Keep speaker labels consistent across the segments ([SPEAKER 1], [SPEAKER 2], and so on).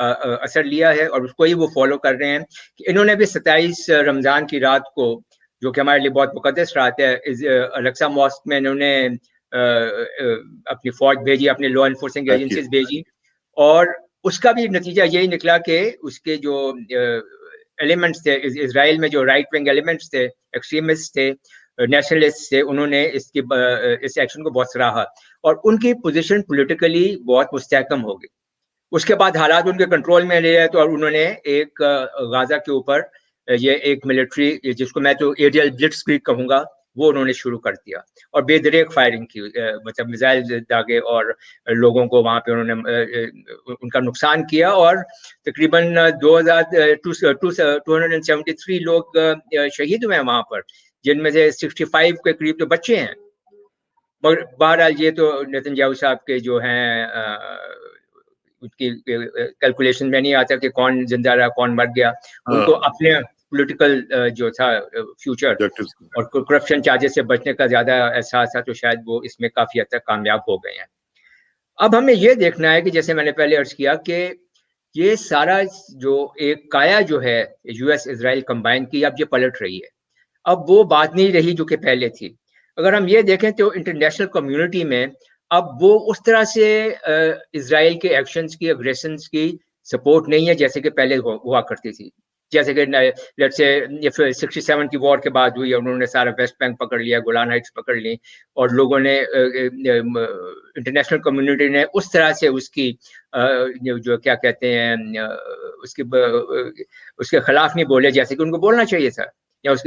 [SPEAKER 1] اثر لیا ہے اور اس کو ہی وہ فالو کر رہے ہیں. کہ انہوں نے بھی 27 رمضان کی رات کو، جو کہ ہمارے لیے بہت مقدس رات ہے، الیکسا ماسک میں انہوں نے اپنی فوج بھیجی، اپنے لا انفورسنگ ایجنسیز بھیجی، اور اس کا بھی نتیجہ یہی نکلا کہ اس کے جو ایلیمنٹس تھے اسرائیل میں، جو رائٹ ونگ ایلیمنٹس تھے، ایکسٹریمسٹ تھے، نیشنلسٹ تھے، انہوں نے اس ایکشن کو بہت سراہا اور ان کی پوزیشن پولیٹیکلی بہت مستحکم ہو گئی. اس کے بعد حالات ان کے کنٹرول میں لے آئے تو، اور انہوں نے ایک غازہ کے اوپر یہ ایک ملٹری، جس کو میں تو ایریل بلٹس کریگ کہوں گا، وہ انہوں نے شروع کر دیا اور بے دریغ فائرنگ کی، مطلب میزائل داغے اور لوگوں کو وہاں پہ انہوں نے ان کا نقصان کیا، اور تقریباً 273 لوگ شہید ہوئے ہیں وہاں پر، جن میں سے 65 کے قریب تو بچے ہیں. مگر بہرحال یہ تو نیتن یاہو صاحب کے جو ہیں ان کی کیلکولیشن میں نہیں آتا کہ کون زندہ رہا کون مر گیا. ان کو اپنے پولیٹیکل جو تھا فیوچر اور کرپشن چارجز سے بچنے کا زیادہ احساس تھا، تو شاید وہ اس میں کافی حد تک کامیاب ہو گئے ہیں. اب ہمیں یہ دیکھنا ہے کہ جیسے میں نے پہلے عرض کیا کہ یہ سارا جو ایک کایا جو ہے یو ایس اسرائیل کمبائن کی، اب یہ پلٹ رہی ہے. اب وہ بات نہیں رہی جو کہ پہلے تھی. اگر ہم یہ دیکھیں تو انٹرنیشنل کمیونٹی میں اب وہ اس طرح سے اسرائیل کے ایکشنز کی، اگریشنز کی سپورٹ نہیں ہے جیسے کہ پہلے ہوا کرتی تھی. جیسے کہ لیٹس سے 67 کی وار کے بعد ہوئی، انہوں نے سارا ویسٹ بینک پکڑ لیا، گولان ہائٹس پکڑ لی، اور لوگوں نے انٹرنیشنل کمیونٹی نے اس طرح سے اس کی جو کیا کہتے ہیں اس کے خلاف نہیں بولے جیسے کہ ان کو بولنا چاہیے تھا، یا اس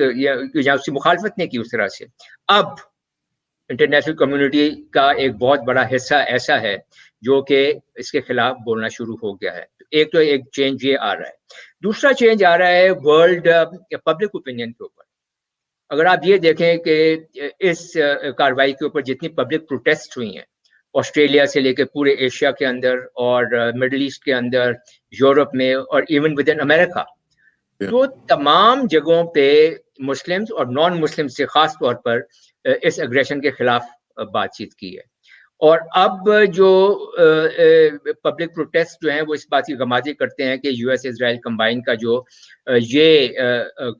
[SPEAKER 1] کی مخالفت نہیں کی اس طرح سے. اب انٹرنیشنل کمیونٹی کا ایک بہت بڑا حصہ ایسا ہے جو کہ اس کے خلاف بولنا شروع ہو گیا ہے. ایک تو ایک چینج یہ آ رہا ہے. دوسرا چینج آ رہا ہے ورلڈ پبلک اوپینین کے اوپر. اگر آپ یہ دیکھیں کہ اس کارروائی کے اوپر جتنی پبلک پروٹیسٹ ہوئی ہیں، آسٹریلیا سے لے کے پورے ایشیا کے اندر اور مڈل ایسٹ کے اندر، یورپ میں، اور ایون ود ان امریکہ، تو تمام جگہوں پہ مسلمز اور نان مسلم سے خاص طور پر اس اگریشن کے خلاف بات چیت کی ہے. اور اب جو پبلک پروٹیسٹ جو ہیں وہ اس بات کی غمازی کرتے ہیں کہ یو ایس اسرائیل کمبائن کا جو یہ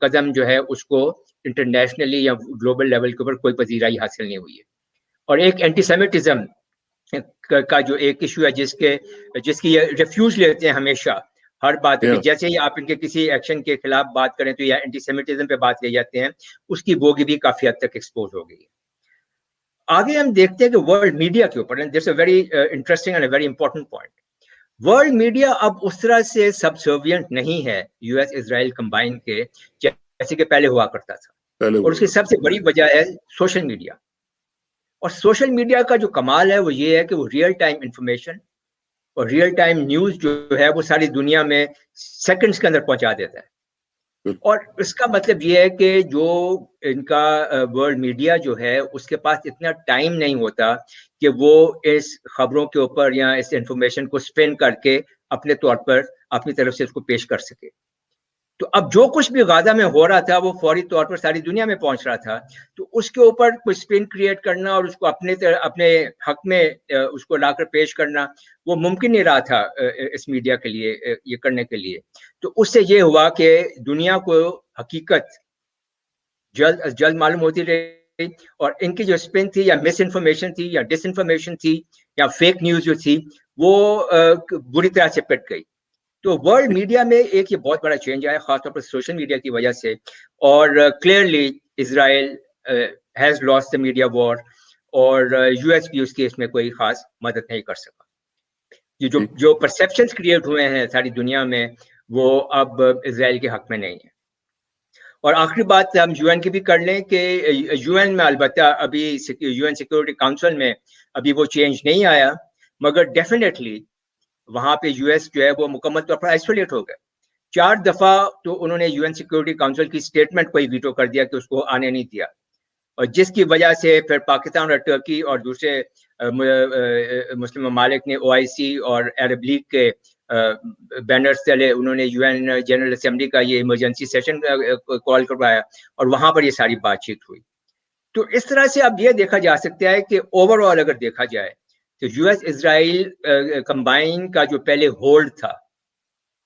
[SPEAKER 1] قدم جو ہے اس کو انٹرنیشنلی یا گلوبل لیول کے اوپر کوئی پذیرائی حاصل نہیں ہوئی ہے. اور ایک اینٹی سیمیٹزم کا جو ایک ایشو ہے جس کی یہ ریفیوز لیتے ہیں ہمیشہ ہر بات پہ. جیسے ہی آپ ان کے کسی ایکشن کے خلاف بات کریں تو یا اینٹی سیمیٹزم پہ بات لے جاتے ہیں. اس کی بوگی بھی کافی حد تک ایکسپوز ہو گئی ہے. آگے ہم دیکھتے ہیں کہ ورلڈ میڈیا کے اوپر، this a very interesting and a very important point. World media اب اس طرح سے سبسروینٹ نہیں ہے یو ایس اسرائیل کمبائن کے جیسے کہ پہلے ہوا کرتا تھا. اور اس کی سب سے بڑی وجہ ہے سوشل میڈیا. اور سوشل میڈیا کا جو کمال ہے وہ یہ ہے کہ وہ ریئل ٹائم انفارمیشن اور ریئل ٹائم نیوز جو ہے وہ ساری دنیا میں سیکنڈز کے اندر پہنچا دیتا ہے. اور اس کا مطلب یہ ہے کہ جو ان کا ورلڈ میڈیا جو ہے اس کے پاس اتنا ٹائم نہیں ہوتا کہ وہ اس خبروں کے اوپر یا اس انفارمیشن کو اسپن کر کے اپنے طور پر اپنی طرف سے اس کو پیش کر سکے. تو اب جو کچھ بھی غزہ میں ہو رہا تھا وہ فوری طور پر ساری دنیا میں پہنچ رہا تھا. تو اس کے اوپر کوئی اسپن کریٹ کرنا اور اس کو اپنے حق میں اس کو لا کر پیش کرنا وہ ممکن نہیں رہا تھا اس میڈیا کے لیے یہ کرنے کے لیے. تو اس سے یہ ہوا کہ دنیا کو حقیقت جلد از جلد معلوم ہوتی رہی، اور ان کی جو اسپن تھی یا مس انفارمیشن تھی یا ڈس انفارمیشن تھی یا فیک نیوز جو تھی وہ بری طرح سے پٹ گئی. تو ورلڈ میڈیا میں ایک یہ بہت بڑا چینج آیا خاص طور پر سوشل میڈیا کی وجہ سے. اور clearly Israel has lost the media war, اور یو ایس بھی اس کی اس میں کوئی خاص مدد نہیں کر سکا. یہ جو پرسیپشنز کریٹ ہوئے ہیں ساری دنیا میں وہ اب اسرائیل کے حق میں نہیں ہے. اور آخری بات ہم یو این کی بھی کر لیں کہ یو این میں البتہ ابھی یو این سیکورٹی کاؤنسل میں ابھی وہ چینج نہیں آیا، مگر ڈیفینیٹلی وہاں پہ یو ایس جو ہے وہ مکمل طور پر آئسولیٹ ہو گئے. 4 دفعہ تو انہوں نے یو این سیکورٹی کاؤنسل کی اسٹیٹمنٹ کو ہی ویٹو کر دیا کہ اس کو آنے نہیں دیا، اور جس کی وجہ سے پھر پاکستان اور ٹرکی اور دوسرے مسلم ممالک نے OIC اور عرب لیگ کے بینرز تلے انہوں نے یو این جنرل اسمبلی کا یہ ایمرجنسی سیشن کال کروایا اور وہاں پر یہ ساری بات چیت ہوئی. تو اس طرح سے اب یہ دیکھا جا سکتا ہے کہ اوور آل اگر دیکھا جائے تو یو ایس اسرائیل کمبائن کا جو پہلے ہولڈ تھا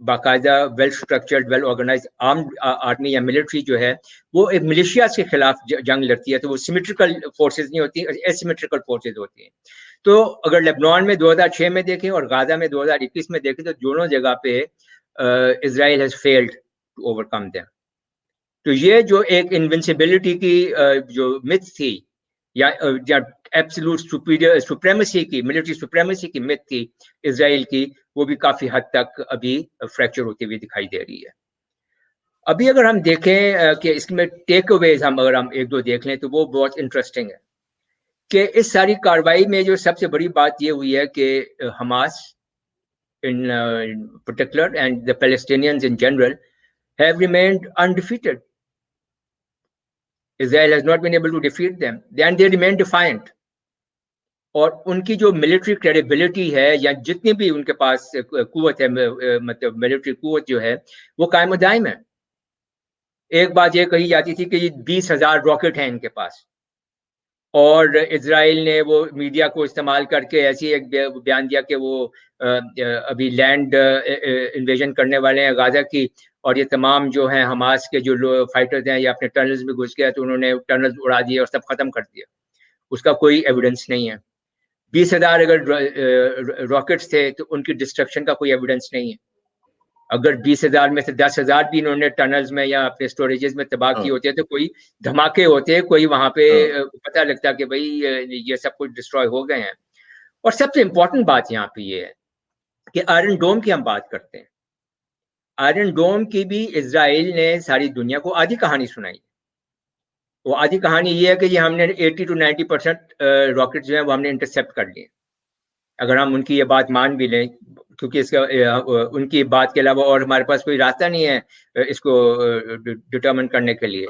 [SPEAKER 1] باقاعدہ well structured well organised army یا ملٹری جو ہے وہ ایک ملیشیاز کے خلاف جنگ لڑتی ہے تو وہ سیمیٹریکل فورسز نہیں ہوتی, ایسیمیٹریکل فورسز ہوتی ہیں. تو اگر لیبنان میں 2006 میں دیکھیں اور غازہ میں 2021 میں دیکھیں تو دونوں جگہ پہ Israel has failed to overcome them. تو یہ جو ایک انوینسیبلٹی کی جو متھ تھی یا ایبسولوٹ سپریمیسی کی, ملٹری سپریمیسی کی متھ تھی اسرائیل کی, وہ بھی کافی حد تک ابھی فریکچر ہوتی ہوئی دکھائی دے رہی ہے. ابھی اگر ہم دیکھیں کہ اس میں ٹیک اویز اگر ہم ایک دو دیکھ لیں تو وہ بہت انٹرسٹنگ ہے کہ اس ساری کاروائی میں جو سب سے بڑی بات یہ ہوئی ہے کہ Hamas in particular and the Palestinians in general have remained undefeated. Israel has not been able to defeat them. Then they remain defiant. اور ان کی جو ملٹری کریڈیبلٹی ہے یا جتنی بھی ان کے پاس قوت ہے, مطلب ملٹری قوت جو ہے وہ قائم و دائم ہے. ایک بات یہ کہی جاتی تھی کہ 20,000 راکٹ ہیں ان کے پاس, اور اسرائیل نے وہ میڈیا کو استعمال کر کے ایسی ایک بیان دیا کہ وہ ابھی لینڈ انویژن کرنے والے ہیں غازہ کی, اور یہ تمام جو ہیں حماس کے جو فائٹرز ہیں یہ اپنے ٹنلز میں گھس گئے تو انہوں نے ٹنلز اڑا دیے اور سب ختم کر دیا. اس کا کوئی ایویڈنس نہیں ہے. 20,000 اگر راکٹس تھے تو ان کی ڈسٹرکشن کا کوئی ایویڈنس نہیں ہے. اگر 20,000 میں سے 10,000 بھی انہوں نے ٹنلز میں یا اپنے اسٹوریجز میں تباہ کیے ہوتے تو کوئی دھماکے ہوتے, کوئی وہاں پہ پتہ لگتا کہ بھئی یہ سب کچھ ڈسٹروائے ہو گئے ہیں. اور سب سے امپورٹنٹ بات یہاں پہ یہ ہے کہ آئرن ڈوم کی ہم بات کرتے ہیں. آئرن ڈوم کی بھی اسرائیل نے ساری دنیا کو آدھی کہانی سنائی. وہ آدھی کہانی یہ ہے کہ یہ ہم نے 80 to 90% راکٹ جو ہیں وہ ہم نے انٹرسیپٹ کر لیے. اگر ہم ان کی یہ بات مان بھی لیں, کیونکہ اس کا ان کی بات کے علاوہ اور ہمارے پاس کوئی راستہ نہیں ہے اس کو ڈٹرمن کرنے کے لیے.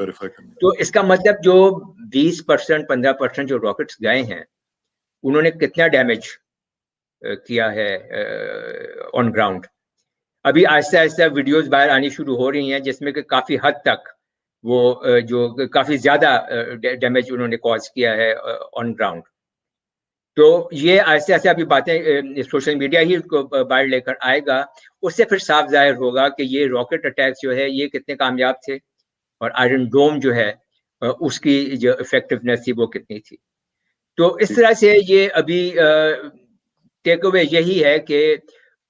[SPEAKER 1] تو اس کا مطلب جو 20% 15% جو راکٹس گئے ہیں انہوں نے کتنا ڈیمیج کیا ہے آن گراؤنڈ. ابھی آہستہ آہستہ ویڈیوز باہر آنی شروع ہو رہی ہیں جس میں کہ کافی حد تک وہ جو کافی زیادہ ڈیمیج انہوں نے کاز کیا ہے آن گراؤنڈ. تو یہ آہستہ آہستہ ابھی باتیں سوشل میڈیا ہی کو باہر لے کر آئے گا, اس سے پھر صاف ظاہر ہوگا کہ یہ راکٹ اٹیکس جو ہے یہ کتنے کامیاب تھے اور آئرن ڈوم جو ہے اس کی جو افیکٹونیس تھی وہ کتنی تھی. تو اس طرح سے یہ ابھی ٹیک اوے یہی ہے کہ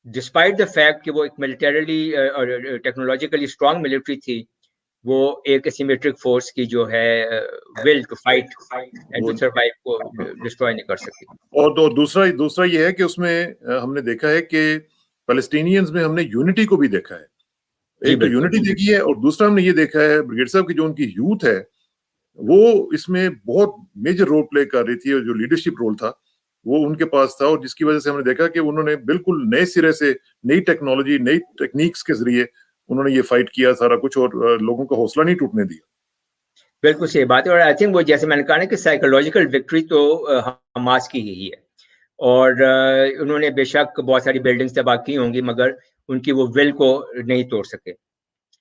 [SPEAKER 1] ڈسپائٹ دا فیکٹ کہ وہ ایک ملٹریلی اور ٹیکنالوجیکلی اسٹرانگ ملٹری تھی, وہ ایک اسیمیٹرک فورس کی جو ہے will to fight and to survive کو ڈسٹروائے نہیں کر سکتی.
[SPEAKER 2] اور دوسرا یہ ہے کہ اس میں ہم نے دیکھا ہے کہ پیلسٹینینز میں ہم نے یونٹی کو بھی دیکھا ہے. ایک تو یونٹی دیکھی ہے, اور دوسرا ہم نے یہ دیکھا ہے بریگیڈ صاحب کی جو ان کی یوتھ ہے وہ اس میں بہت میجر رول پلے کر رہی تھی, اور جو لیڈرشپ رول تھا وہ ان کے پاس تھا, اور جس کی وجہ سے ہم نے دیکھا کہ انہوں نے بالکل نئے سرے سے نئی ٹیکنالوجی نئی ٹیکنیکس کے ذریعے انہوں نے یہ فائٹ کیا سارا کچھ, اور لوگوں کا حوصلہ نہیں ٹوٹنے دیا.
[SPEAKER 1] بالکل صحیح بات ہے. اور آئی تھنک وہ جیسے میں نے کہا نا کہ سائیکولوجیکل وکٹری تو حماس کی ہی ہے, اور انہوں نے بے شک بہت ساری بلڈنگز تباہ کی ہوں گی مگر ان کی وہ ول کو نہیں توڑ سکے.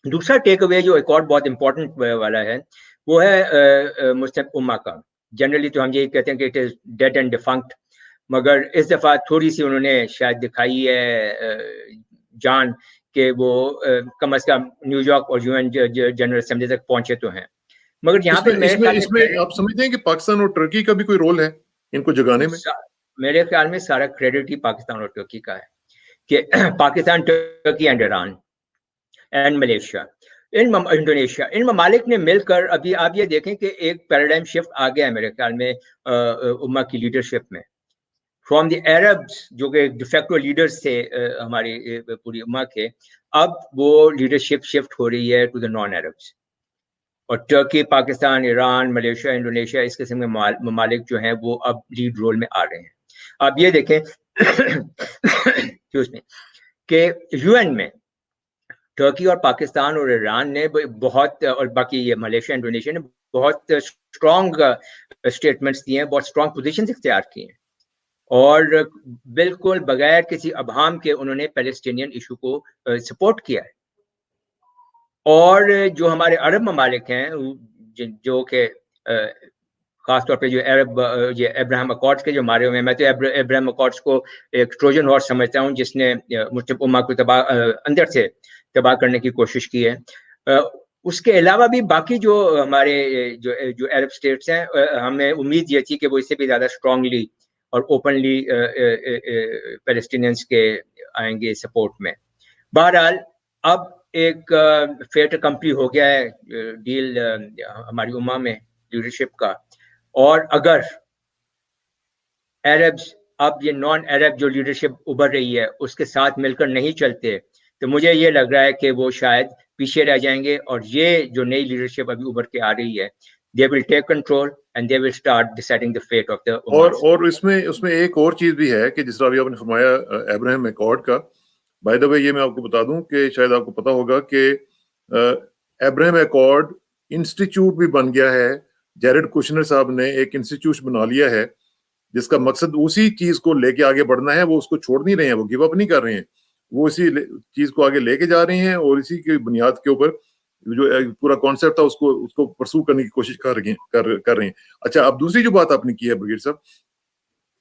[SPEAKER 1] دوسرا ٹیک اوے جو ایک اور بہت امپورٹنٹ والا ہے وہ ہے مسلم امہ کا. جنرلی تو ہم یہی کہتے ہیں کہ اٹ از ڈیڈ اینڈ ڈیفنکٹ, مگر اس دفعہ تھوڑی سی انہوں نے شاید دکھائی ہے جان کہ وہ کم از کم نیو یارک اور UN جنرل اسمبلی تک پہنچے تو ہیں. مگر یہاں پہ
[SPEAKER 2] اس میں آپ سمجھتے ہیں کہ پاکستان اور ترکی کا بھی کوئی رول ہے ان کو جگانے میں؟
[SPEAKER 1] میرے خیال میں سارا کریڈٹ ہی پاکستان اور ترکی کا ہے کہ پاکستان, ترکی and Iran and Malaysia Indonesia, ان ممالک نے مل کر ابھی آپ یہ دیکھیں کہ ایک پیراڈائم شفٹ آ گیا ہے میرے خیال میں امہ کی لیڈرشپ میں. فرام دی عربز جو کہ ڈیفیکٹو لیڈرز تھے ہماری پوری امہ کے, اب وہ لیڈرشپ شفٹ ہو رہی ہے ٹو دا نان عربز, اور ترکی, پاکستان, ایران, ملیشیا, انڈونیشیا اس قسم کے ممالک جو ہیں وہ اب لیڈ رول میں آ رہے ہیں. آپ یہ دیکھیں کہ UN میں ترکی اور پاکستان اور ایران نے بہت, اور باقی یہ ملیشیا, انڈونیشیا نے بہت اسٹرانگ اسٹیٹمنٹس دیے ہیں, بہت اسٹرانگ پوزیشنز اختیار کی ہیں, اور بالکل بغیر کسی ابہام کے انہوں نے پیلسٹینین ایشو کو سپورٹ کیا ہے. اور جو ہمارے عرب ممالک ہیں جو کہ خاص طور پہ جو عرب یہ ابراہیم اکارڈز کے جو مارے ہوئے ہیں. میں تو ابراہیم اکارڈز کو ایک ٹروجن ہارس سمجھتا ہوں جس نے مسلم امہ کو اندر سے تباہ کرنے کی کوشش کی ہے. اس کے علاوہ بھی باقی جو ہمارے جو عرب اسٹیٹس ہیں, ہمیں امید یہ تھی کہ وہ اس سے بھی زیادہ اسٹرانگلی اور اوپنلی پیلسٹینینس کے آئیں گے سپورٹ میں. بہرحال اب ایک فیٹ کمپلی ہو گیا ہے ڈیل ہماری امہ میں لیڈرشپ کا, اور اگر عربز اب یہ نان عرب جو لیڈرشپ ابھر رہی ہے اس کے ساتھ مل کر نہیں چلتے تو مجھے یہ لگ رہا ہے کہ وہ شاید پیچھے رہ جائیں گے, اور یہ جو نئی لیڈرشپ ابھی ابھر کے آ رہی ہے they will take control and they will start deciding the fate of the Ummah.
[SPEAKER 2] اور اس میں ایک اور چیز بھی ہے کہ جس طرح ابھی آپ نے فرمایا ابراہیم اکارڈ کا, بائی دا وے یہ میں آپ کو بتا دوں کہ شاید آپ کو پتا ہوگا کہ ابراہیم اکارڈ انسٹیٹیوٹ بھی بن گیا ہے. جیرڈ کوشنر صاحب نے ایک انسٹیٹیوٹ بنا لیا ہے جس کا مقصد اسی چیز کو لے کے آگے بڑھنا ہے. وہ اس کو چھوڑ نہیں رہے ہیں, وہ گیو اپ نہیں کر رہے ہیں, وہ اسی چیز کو آگے لے کے جا رہے ہیں اور اسی کی بنیاد کے اوپر جو پورا کانسیپٹ تھا اس کو پرسو کرنے کی کوشش کر رہے ہیں. اچھا, اب دوسری جو بات آپ نے کی ہے برگیڈ صاحب,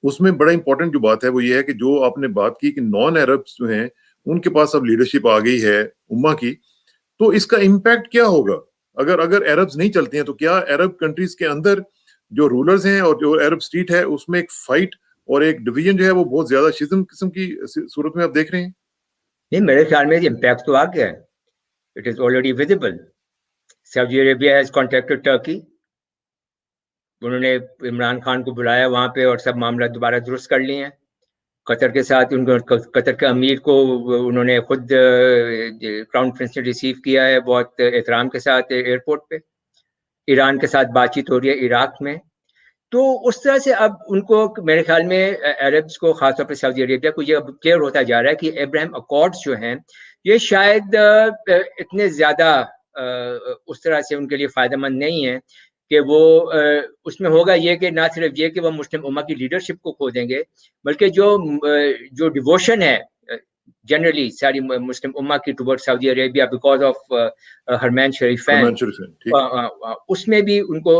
[SPEAKER 2] اس میں بڑا امپورٹنٹ جو بات ہے وہ یہ ہے کہ جو آپ نے بات کی کہ نان عرب جو ہیں ان کے پاس اب لیڈرشپ آ گئی ہے امہ کی, تو اس کا امپیکٹ کیا ہوگا اگر عربز نہیں چلتے ہیں؟ تو کیا عرب کنٹریز کے اندر جو رولرز ہیں اور جو عرب اسٹیٹ ہے اس میں ایک فائٹ اور ایک ڈویژن جو ہے وہ بہت زیادہ شزم قسم کی صورت میں آپ دیکھ رہے ہیں؟
[SPEAKER 1] نہیں, میرے خیال میں امپیکٹ تو آ گیا ہے. It is already visible. Saudi Arabia has contacted Turkey. انہوں نے عمران خان کو بلایا وہاں پہ اور سب معاملہ دوبارہ درست کر لیے ہیں. قطر کے ساتھ قطر کے امیر کو انہوں نے خود کراؤن پرنس نے ریسیو کیا ہے بہت احترام کے ساتھ ایئرپورٹ پہ. ایران کے ساتھ بات چیت ہو رہی ہے عراق میں. تو اس طرح سے اب ان کو میرے خیال میں عربز کو خاص طور پہ سعودی عربیہ کو یہ اب کلیئر ہوتا جا رہا ہے کہ ابراہیم اکارڈز جو ہیں یہ شاید اتنے زیادہ اس طرح سے ان کے لیے فائدہ مند نہیں ہے کہ وہ اس میں ہوگا یہ کہ نہ صرف یہ کہ وہ مسلم امہ کی لیڈرشپ کو کھو دیں گے, بلکہ جو ڈیووشن ہے جنرلی ساری مسلم امہ کی toward Saudi Arabia because of حرمین شریفین, اس میں بھی ان کو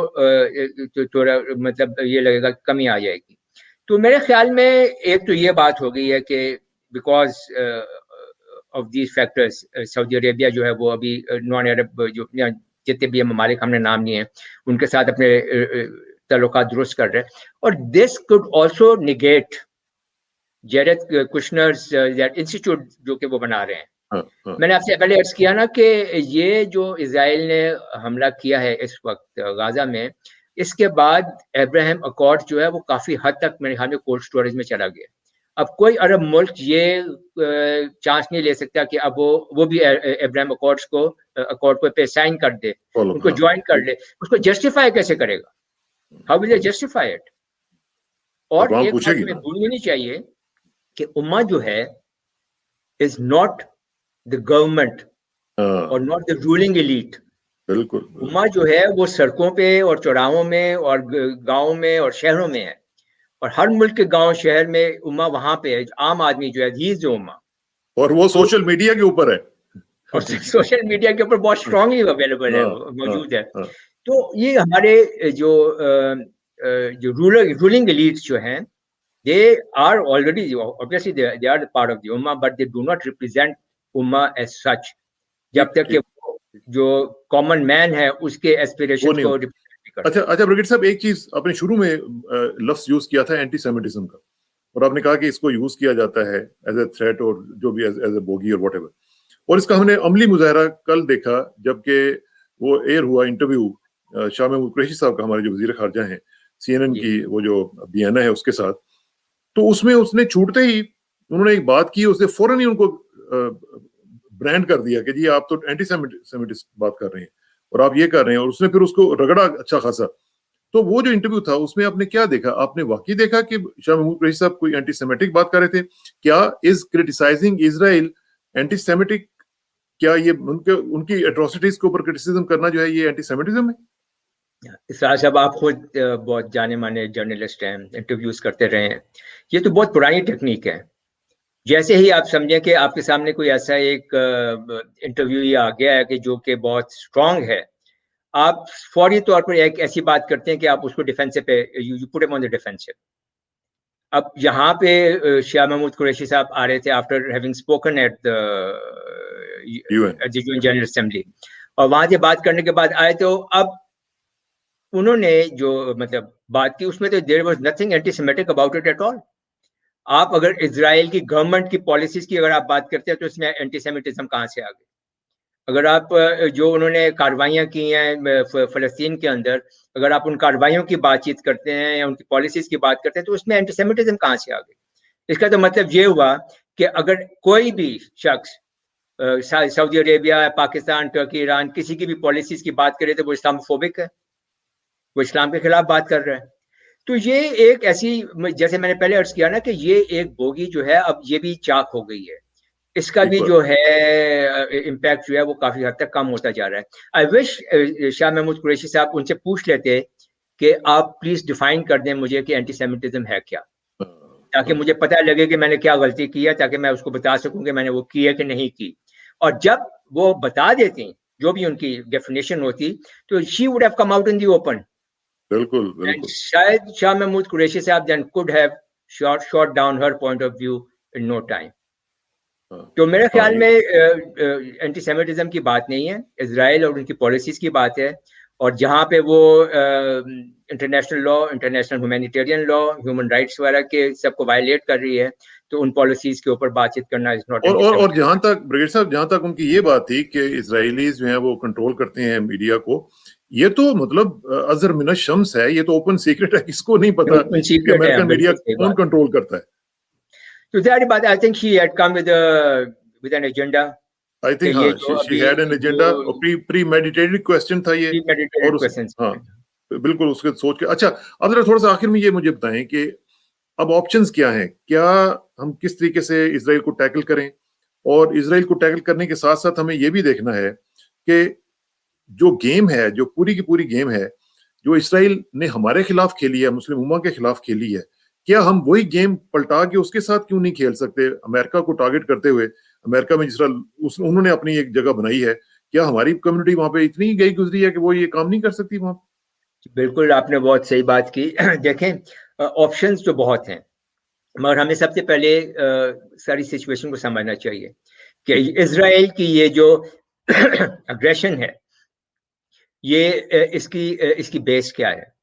[SPEAKER 1] تھوڑا مطلب یہ لگے گا کمی آ جائے گی. تو میرے خیال میں ایک تو یہ بات ہو گئی ہے کہ بیکاز آف دیز فیکٹرز سعودی عربیہ جو ہے وہ ابھی نان عرب جو جتنے بھی ممالک ہم نے نام لیے ہیں ان کے ساتھ اپنے تعلقات درست کر رہے ہیں. اور this could also negate Jared Kushner's institute جو کہ وہ بنا رہے ہیں. میں نے آپ سے پہلے عرض کیا نا کہ یہ جو اسرائیل نے حملہ کیا ہے اس وقت غازہ میں, اس کے بعد ابراہیم اکارڈ جو ہے وہ کافی حد تک میرے خیال میں کولڈ اسٹوریج میں چلا گیا. اب کوئی عرب ملک یہ چانس نہیں لے سکتا کہ اب وہ بھی ابراہیم اکارڈ کو پہ سائن کر دے, ان کو جوائن کر لے. اس کو جسٹیفائی کیسے کرے گا؟ How will they justify it? اور ایک بات ہمیں بھولنی نہیں چاہیے کہ امہ جو ہے از ناٹ the government اور not the ruling elite.
[SPEAKER 2] بالکل.
[SPEAKER 1] امہ جو ہے وہ سڑکوں پہ اور چوراہوں میں اور گاؤں میں اور شہروں میں ہے, اور ہر ملک کے گاؤں شہر میں امہ وہاں پہ ہے. عام آدمی جو ہے ہیز جو امہ, اور
[SPEAKER 2] وہ سوشل میڈیا کے اوپر ہے,
[SPEAKER 1] اور سوشل میڈیا کے اوپر بہت اسٹرانگلی اویلیبل ہے, موجود ہے. تو یہ ہمارے جو رولنگ ایلیٹس جو ہیں they are already obviously they are the part of the ummah, but they do not represent ummah as such. جب تک کہ جو کامن مین ہے اس کے ایسپیریشن کو ریپرزینٹ کرتا ہے.
[SPEAKER 2] اچھا برگیڈ صاحب, ایک چیز آپ نے شروع میں لفظ یوز کیا تھا اینٹی سیمیٹزم کا, اور آپ نے کہا کہ اس کو یوز کیا جاتا ہے ایز اے تھریٹ اور جو بھی ایز اے بوگی اور واٹ ایور, اور اس کا ہم نے عملی مظاہرہ کل دیکھا جبکہ وہ ایئر ہوا انٹرویو شاہ محمود قریشی صاحب کا, ہمارے جو وزیر خارجہ ہیں, CNN کی وہ جو بیانہ ہے اس کے ساتھ. تو اس میں اس نے چھوٹتے ہی انہوں نے ایک بات کی, اس نے فوراً ہی ان کو برانڈ کر دیا کہ جی آپ تو اینٹی سیمیٹسٹ بات کر رہے ہیں اور آپ یہ کر رہے ہیں, اور اس نے پھر اس کو رگڑا اچھا خاصا. تو وہ جو انٹرویو تھا اس میں آپ نے کیا دیکھا؟ آپ نے واقعی دیکھا کہ شاہ محمود قریشی صاحب کوئی اینٹی سیمیٹک بات کر رہے تھے؟ کیا از کریٹیسائزنگ اسرائیل اینٹی سیمیٹک؟ کیا یہ ان کی اٹراسٹیز کے اوپر کرٹیسزم کرنا جو ہے یہ اینٹی سیمیٹزم ہے؟
[SPEAKER 1] اسرار صاحب آپ خود بہت جانے مانے جرنلسٹ ہیں, انٹرویوز کرتے رہے ہیں. یہ تو بہت پرانی ٹیکنیک ہے. جیسے ہی آپ سمجھیں کہ آپ کے سامنے کوئی ایسا ایک انٹرویو آ گیا ہے کہ جو کہ بہت اسٹرانگ ہے, آپ فوری طور پر ایک ایسی بات کرتے ہیں کہ آپ اس کو ڈیفینسو پہ یو پٹ ہم آن دی ڈیفینسو. اب یہاں پہ شاہ محمود قریشی صاحب آ رہے تھے after having spoken at the UN general assembly, اور وہاں سے بات کرنے کے بعد آئے, تو اب انہوں نے جو مطلب بات کی اس میں تو there was nothing anti semitic about it at all. آپ اگر اسرائیل کی گورنمنٹ کی پالیسیز کی اگر آپ بات کرتے ہیں تو اس میں اینٹی سیمیٹزم کہاں سے آ گئی؟ اگر آپ جو انہوں نے کاروائیاں کی ہیں فلسطین کے اندر, اگر آپ ان کاروائیوں کی بات چیت کرتے ہیں یا ان کی پالیسیز کی بات کرتے ہیں تو اس میں اینٹی سیمیٹزم کہاں سے آ گئی؟ اس کا تو مطلب یہ ہوا کہ اگر کوئی بھی شخص سعودی عربیہ, پاکستان, ٹرکی, ایران کسی کی بھی پالیسیز کی بات کرے تو وہ اسلام فوبک ہے, وہ اسلام کے خلاف بات کر رہا ہے. تو یہ ایک ایسی, جیسے میں نے پہلے عرض کیا نا کہ یہ ایک بوگی جو ہے اب یہ بھی چاک ہو گئی ہے, اس کا بھی جو ہے امپیکٹ جو ہے وہ کافی حد تک کم ہوتا جا رہا ہے. آئی وش شاہ محمود قریشی صاحب ان سے پوچھ لیتے کہ آپ پلیز ڈیفائن کر دیں مجھے کہ اینٹی سیمیٹزم ہے کیا, تاکہ مجھے پتہ لگے کہ میں نے کیا غلطی کی ہے, تاکہ میں اس کو بتا سکوں کہ میں نے وہ کی ہے کہ نہیں کی. اور جب وہ بتا دیتے ہیں جو بھی ان کی ڈیفینیشن ہوتی, تو she would have come out in the open.
[SPEAKER 2] بالکل بالکل.
[SPEAKER 1] شاید شاہ محمود قریشی صاحب then could have shot down her point of view in no time. تو میرے خیال میں اینٹی سیمیٹزم کی بات نہیں ہے, اسرائیل اور ان کی پالیسیز کی بات ہے. اور جہاں پہ وہ international law, international humanitarian law, human rights وغیرہ کے سب کو وائلیٹ کر رہی ہے, تو ان پالیسیز کے اوپر بات چیت کرنا از ناٹ.
[SPEAKER 2] اور جہاں تک بریگیڈ صاحب, جہاں تک ان کی یہ بات تھی کہ اسرائیلیز جو ہیں وہ کنٹرول کرتے ہیں میڈیا کو, یہ تو مطلب ازر من الشمس ہے, یہ تو اوپن سیکرٹ ہے, کس کو نہیں پتا کہ امریکن میڈیا کون کنٹرول کرتا ہے.
[SPEAKER 1] تو ظاہر بات, I think she had come with an agenda.
[SPEAKER 2] I think she had an agenda, premeditated question تھا یہ, اور ہاں بالکل اس کے سوچ کے. اچھا اب ذرا تھوڑا سا آخر میں یہ مجھے بتائیں کہ اب آپشنز کیا ہیں, کیا ہم کس طریقے سے اسرائیل کو ٹیکل کریں, اور اسرائیل کو ٹیکل کرنے کے ساتھ ساتھ ہمیں یہ بھی دیکھنا ہے کہ جو گیم ہے, جو پوری کی پوری گیم ہے جو اسرائیل نے ہمارے خلاف کھیلی ہے, مسلم امہ کے خلاف کھیلی ہے, کیا ہم وہی گیم پلٹا کے اس کے ساتھ کیوں نہیں کھیل سکتے, امریکہ کو ٹارگٹ کرتے ہوئے. امریکہ میں جس طرح انہوں نے اپنی ایک جگہ بنائی ہے, کیا ہماری کمیونٹی وہاں پہ اتنی گئی گزری ہے کہ وہ یہ کام نہیں کر سکتی وہاں؟
[SPEAKER 1] بالکل آپ نے بہت صحیح بات کی. دیکھیں آپشنز تو بہت ہیں, مگر ہمیں سب سے پہلے ساری سچویشن کو سمجھنا چاہیے کہ اسرائیل کی یہ جو اگریشن ہے, یہ اس کی بیس کیا ہے.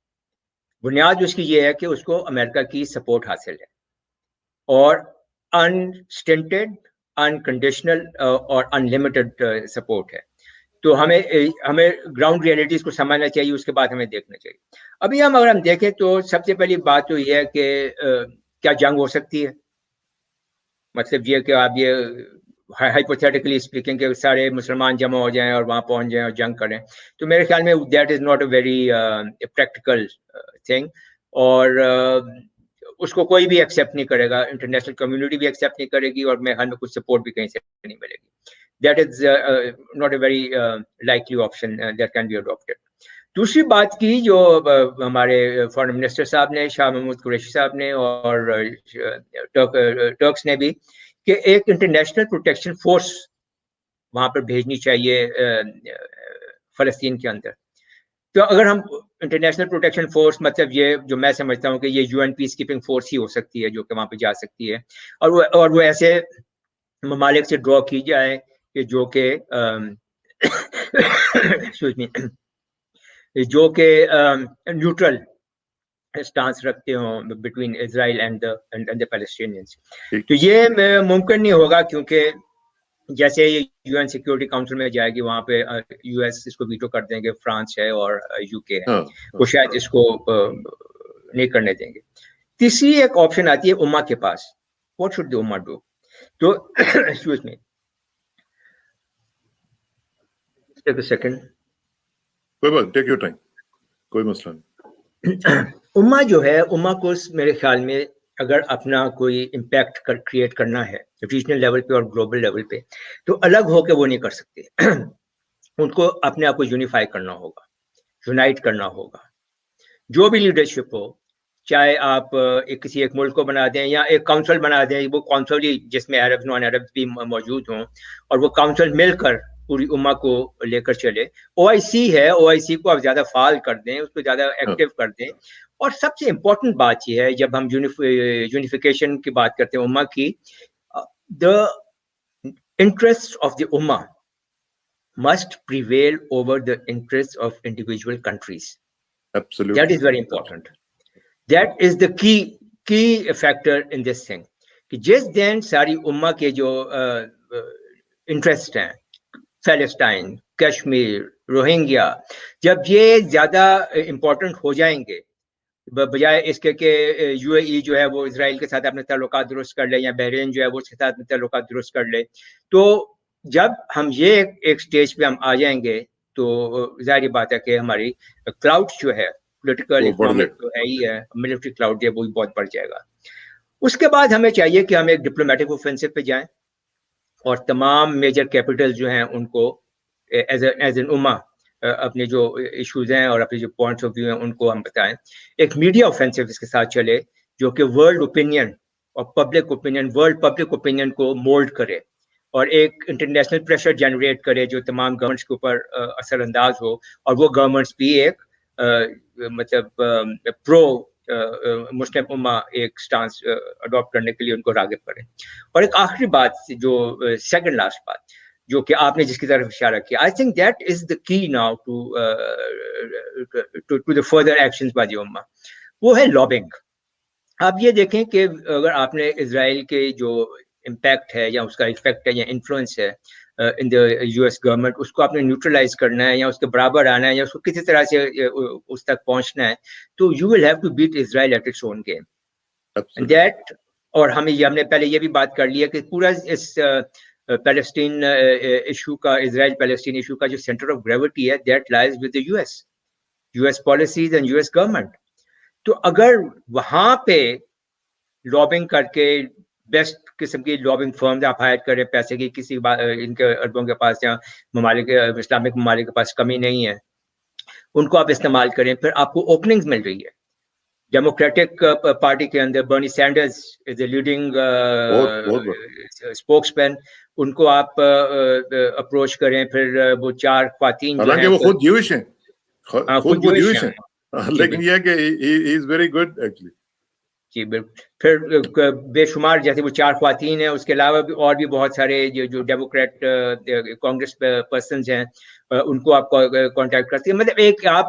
[SPEAKER 1] بنیاد اس کی یہ ہے کہ اس کو امریکہ کی سپورٹ حاصل ہے, اور انسٹنٹڈ, انکنڈیشنل اور انلمیٹڈ سپورٹ ہے. تو ہمیں گراؤنڈ ریئلٹیز کو سمجھنا چاہیے, اس کے بعد ہمیں دیکھنا چاہیے. ابھی اگر ہم دیکھیں تو سب سے پہلی بات تو یہ ہے کہ کیا جنگ ہو سکتی ہے. مطلب یہ کہ آپ یہ ہائپوتھیٹیکلی اسپیکنگ کہ سارے مسلمان جمع ہو جائیں اور وہاں پہنچ جائیں اور جنگ کریں, تو میرے خیال میں that is not a very practical thing, اور اس کو کوئی بھی ایکسیپٹ نہیں کرے گا, انٹرنیشنل کمیونٹی بھی ایکسیپٹ نہیں کرے گی, اور ہمیں کچھ سپورٹ بھی کہیں سے نہیں ملے گی. That is not a very likely option that can be adapted. دوسری بات کی جو ہمارے فارن منسٹر صاحب نے, شاہ محمود قریشی صاحب نے, اور ٹرکس نے بھی, کہ ایک انٹرنیشنل پروٹیکشن فورس وہاں پر بھیجنی چاہیے فلسطین کے اندر. تو اگر ہم انٹرنیشنل پروٹیکشن فورس, مطلب یہ جو میں سمجھتا ہوں کہ یہ U N peacekeeping force ہی ہو سکتی ہے جو کہ وہاں پہ جا سکتی ہے, اور وہ ایسے ممالک سے ڈرا کی جائے کہ جو کہ نیوٹرل اسٹانس رکھتے ہوں between Israel and the Palestinians. تو یہ ممکن نہیں ہوگا, کیونکہ جیسے یہ یو این سیکورٹی کاؤنسل میں جائے گی, وہاں پہ یو ایس اس کو ویٹو کر دیں گے, فرانس ہے اور یو کے ہے, وہ شاید اس کو نہیں کرنے دیں گے. تیسری ایک آپشن آتی ہے امہ کے پاس, واٹ شوڈ دی امہ ڈو. تو ایکسکیوز می ایک سیکنڈ,
[SPEAKER 2] کوئی بات, ٹیک یور ٹائم, کوئی مسئلہ نہیں.
[SPEAKER 1] امہ جو ہے, امہ کو میرے خیال میں اگر اپنا کوئی امپیکٹ کریٹ کرنا ہے ریجنل لیول پہ اور گلوبل لیول پہ, تو الگ ہو کے وہ نہیں کر سکتے. ان کو اپنے آپ کو یونیفائی کرنا ہوگا, یونائٹ کرنا ہوگا. جو بھی لیڈرشپ ہو, چاہے آپ کسی ایک ملک کو بنا دیں یا ایک کاؤنسل بنا دیں, وہ کاؤنسل ہی جس میں عرب نان عرب بھی موجود ہوں, اور وہ کاؤنسل مل کر پوری امہ کو لے کر چلے. OIC ہے, OIC کو آپ زیادہ فعال کر دیں, اس کو زیادہ ایکٹیو کر دیں. اور سب سے امپورٹنٹ بات یہ ہے جب ہم یونیفیکیشن کی بات کرتے ہیں امہ کی, the interests of the ummah must prevail over the interests of individual countries.
[SPEAKER 2] Absolutely.
[SPEAKER 1] That is very important. That is the key factor in this thing. کہ جس دن ساری امہ کے جو انٹرسٹ ہیں, فلسطین, کشمیر, روہنگیا, جب یہ زیادہ امپورٹنٹ ہو جائیں گے بجائے اس کے کہ UAE جو ہے وہ اسرائیل کے ساتھ اپنے تعلقات درست کر لے, یا بحرین جو ہے وہ اس کے ساتھ اپنے تعلقات درست کر لے, تو جب ہم یہ ایک سٹیج پہ ہم آ جائیں گے تو ظاہری بات ہے کہ ہماری کلاؤڈ جو ہے پولیٹیکل اکنامک تو ہے ہی ہے, ملٹری کلاؤڈ جو ہے وہ بھی بہت بڑھ جائے گا. اس کے بعد ہمیں چاہیے کہ ہم ایک ڈپلومیٹک اوفینسو پہ جائیں اور تمام میجر کیپٹل جو ہیں ان کو ایز این امہ اپنے جو ایشوز ہیں اور اپنے جو پوائنٹس آف ویو ہیں ان کو ہم بتائیں. ایک میڈیا اوفینسو اس کے ساتھ چلے جو کہ ورلڈ اوپینین اور public opinion, world public opinion کو مولڈ کرے, اور ایک انٹرنیشنل پریشر جنریٹ کرے جو تمام گورنمنٹس کے اوپر اثر انداز ہو, اور وہ گورنمنٹس بھی ایک مطلب پرو مسلم امہ ایک سٹانس اڈاپٹ کرنے کے لیے ان کو راغب کریں. اور ایک آخری بات جو سیکنڈ لاسٹ بات جو کہ آپ نے جس کی طرف اشارہ کیا, I think that is the key now to the further actions by the امہ, وہ ہے لابنگ. آپ یہ دیکھیں کہ اگر آپ نے اسرائیل کے جو امپیکٹ ہے یا اس کا افیکٹ ہے یا انفلوئنس ہے ان دا US گورنمنٹ, اس کو آپ نے نیوٹرلائز کرنا ہے یا اس کے برابر آنا ہے یا اس کو کسی طرح سے اس تک پہنچنا ہے, تو you will have to beat Israel at its own game. That, اور ہم نے پہلے یہ بھی بات کر لی ہے کہ پورا اس پیلسٹین ایشو کا, اسرائیل پیلسٹین ایشو کا جو سینٹر آف گریوٹی ہے, that lies with the US policies and US government. تو اگر وہاں پہ لابنگ کر کے بیسٹ قسم کی لابنگ فرمز آپ ہائر کریں, پیسے کی کسی ان کے اربوں کے پاس یا ممالک اسلامک ممالک کے پاس کمی نہیں ہے, ان کو آپ استعمال کریں, پھر آپ کو اوپننگز مل رہی ہے. ڈیموکریٹک پارٹی کے اندر Bernie Sanders is a leading spokesman, ان کو آپ اپروچ کریں. پھر وہ 4 خواتین جو ہیں,
[SPEAKER 2] وہ خود جیوش ہیں, خود جیوش ہیں, لیکن یہ کہ ہی از ویری گڈ ایکچولی.
[SPEAKER 1] جی بالکل. پھر بے شمار جیسے وہ 4 خواتین ہیں, اس کے علاوہ بھی اور بھی بہت سارے جو ڈیموکریٹ کانگریس پرسنز ہیں, ان کو آپ کانٹیکٹ کرتے ہیں. مطلب ایک آپ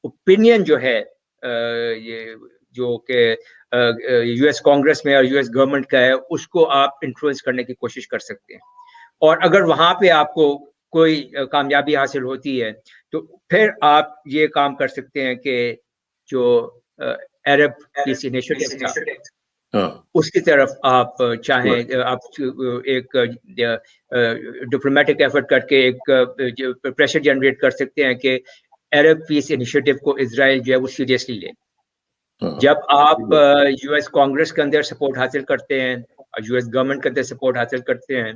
[SPEAKER 1] اوپینین جو ہے یہ جو کہ US کانگریس میں اور US گورنمنٹ کا ہے, اس کو آپ انفلوئنس کرنے کی کوشش کر سکتے ہیں. اور اگر وہاں پہ آپ کو کوئی کامیابی حاصل ہوتی ہے تو پھر آپ یہ کام کر سکتے ہیں کہ جو عرب پیس انیشیٹو تھا اس کی طرف آپ چاہیں, آپ ایک ڈپلومیٹک ایفرٹ کر کے ایک پریشر جنریٹ کر سکتے ہیں کہ عرب پیس انیشیٹو کو اسرائیل جو ہے وہ سیریسلی لے. جب آپ US کانگریس کے اندر سپورٹ حاصل کرتے ہیں, US گورنمنٹ کے اندر سپورٹ حاصل کرتے ہیں,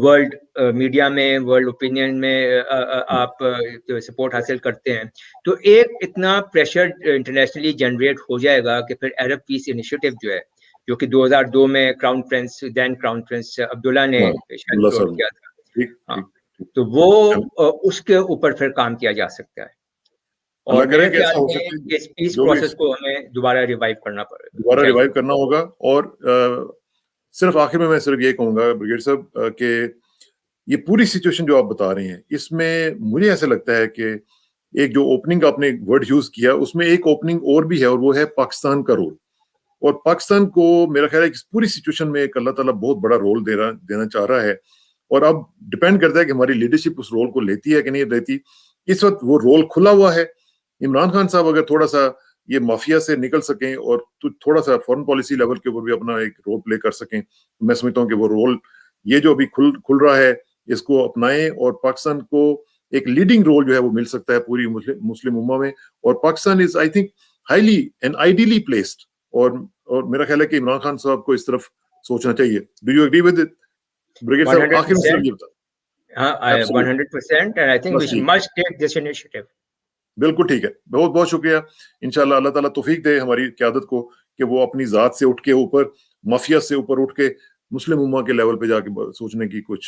[SPEAKER 1] ورلڈ میڈیا میں, ورلڈ اوپینین میں آپ سپورٹ حاصل کرتے ہیں, تو ایک اتنا پریشر انٹرنیشنلی جنریٹ ہو جائے گا کہ پھر عرب پیس انیشیٹو جو ہے, جو کہ 2002 میں کراؤن پرنس عبداللہ نے شاید کیا تھا, تو وہ اس کے اوپر پھر کام کیا جا سکتا ہے. اور میرے خیال میں اس پیس پروسیس کو ہمیں دوبارہ ریوائیو
[SPEAKER 2] کرنا ہوگا. اور صرف آخر میں صرف یہ کہوں گا بریگیڈ صاحب کہ یہ پوری سچویشن جو آپ بتا رہے ہیں, اس میں مجھے ایسا لگتا ہے کہ ایک جو اوپننگ آپ نے ورڈ یوز کیا, اس میں ایک اوپننگ اور بھی ہے, اور وہ ہے پاکستان کا رول. اور پاکستان کو میرا خیال ہے کہ اس پوری سچویشن میں ایک اللہ تعالیٰ بہت بڑا رول دینا چاہ رہا ہے, اور اب ڈپینڈ کرتا ہے کہ ہماری لیڈرشپ اس رول کو لیتی ہے کہ نہیں لیتی. اس وقت وہ رول کھلا ہوا ہے. عمران خان صاحب اگر تھوڑا سا یہ مافیا سے نکل سکیں اور تھوڑا سا فورن پالیسی لیول کے اوپر بھی اپنا ایک رول پلے کر سکیں, میں سمجھتا ہوں کہ وہ رول یہ جو ابھی کھل رہا ہے اس کو اپنائیں, اور پاکستان کو ایک لیڈنگ رول جو ہے وہ مل سکتا ہے پوری مسلم امہ میں. اور Pakistan is I think highly and ideally placed, اور میرا خیال ہے کہ عمران خان صاحب کو اس طرف سوچنا چاہیے. Do you agree with it brigade صاحب؟ آخر میں صرف یہ بتا.
[SPEAKER 1] ہاں 100% and I think we must take this initiative.
[SPEAKER 2] بالکل ٹھیک ہے, بہت بہت شکریہ. انشاءاللہ اللہ تعالیٰ توفیق دے ہماری قیادت کو کہ وہ اپنی ذات سے اٹھ کے اوپر, مافیا سے اوپر اٹھ کے مسلم امہ کے لیول پہ جا کے سوچنے کی کچھ